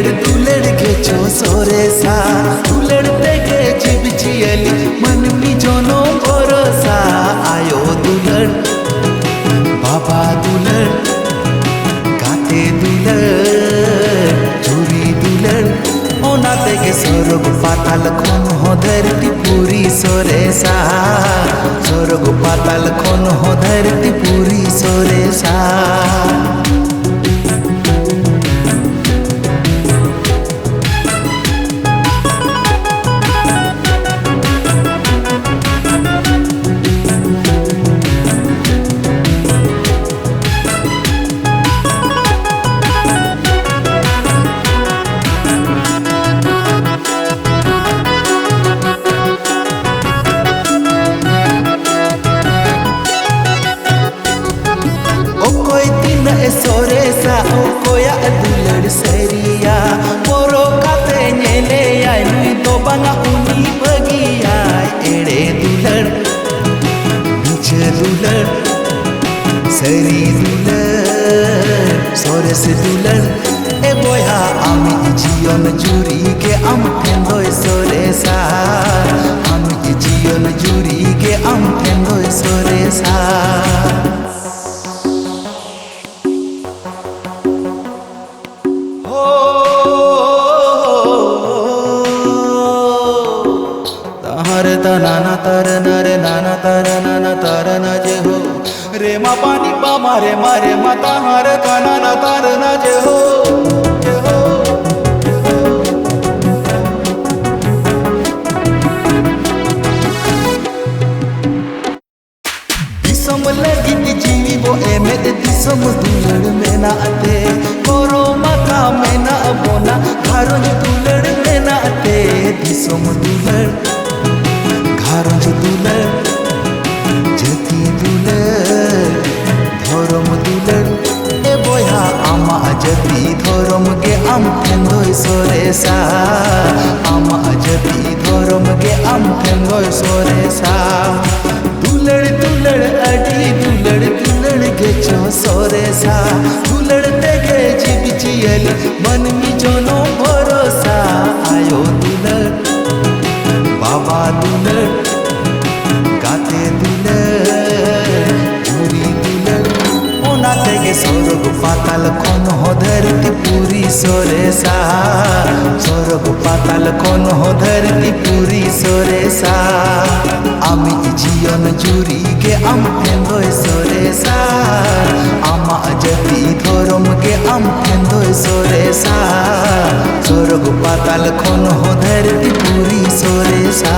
दुलड़ के चो सोरेसा दुलड़ते के जीव जियली मन मी जोनो भरोसा आयो दुलड़ बाबा दुलड़ गाते दुलड़ चूरी दुलड़ ओनाते के स्वर्ग पाताल खोन हो धरती पूरी सोरेसा स्वर्ग पाताल खोन हो धरती पूरी सोरेसा सोरेसा ओ कोया दुलड़ सेरिया मोरो काते नेले आय नुई तो बांगा उनी बगिया एड़े दुलड़ नीचे दुलड़ सेरी दुलड़ सोरेस दुलड़ ए बोया आमी जीवन जुरी के आम फेंदोय सोरेसा आमी जीवन जुरी के आम फेंदोय सोरेसा नाना तर नरे नाना तर नाना तर न जे हो रे मा पानी पा मारे मारे माता हर काना ना तर न जे हो दिसम लगी जीवी वो एमेद दिसम दुलड़ में ना आते कोरो माता में ना बोना घरों दुलड़ में ना आते दिसम दुलड़ घरों दुलड़ जती दुलड़ धर्म दुलड़ ए बोया आमा जती धर्म के आम फेंदोय सोरेसा आमा जती धर्म के आम फेंदोय सोरेसा दुलड़ दुलड़ अडी दुलड़ दुलड़ के चो सोरेसा दुलड़ते के जीव जियली मन मी जोनो भरोसा आयो दुलड़ बाबा दुलड़ गाते दुलड़ चूरी दुलड़ ओनाते के स्वर्ग पाताल खोन हो धरती पूरी सोरेसा स्वर्ग पाताल खोन हो धरती पूरी सोरेसा आमी जीवन जुरी के आम फेंदोय सोरेसा आमा जती धर्म के आम फेंदोय सोरेसा स्वर्ग पाताल खोन हो धरती पूरी सोरेसा।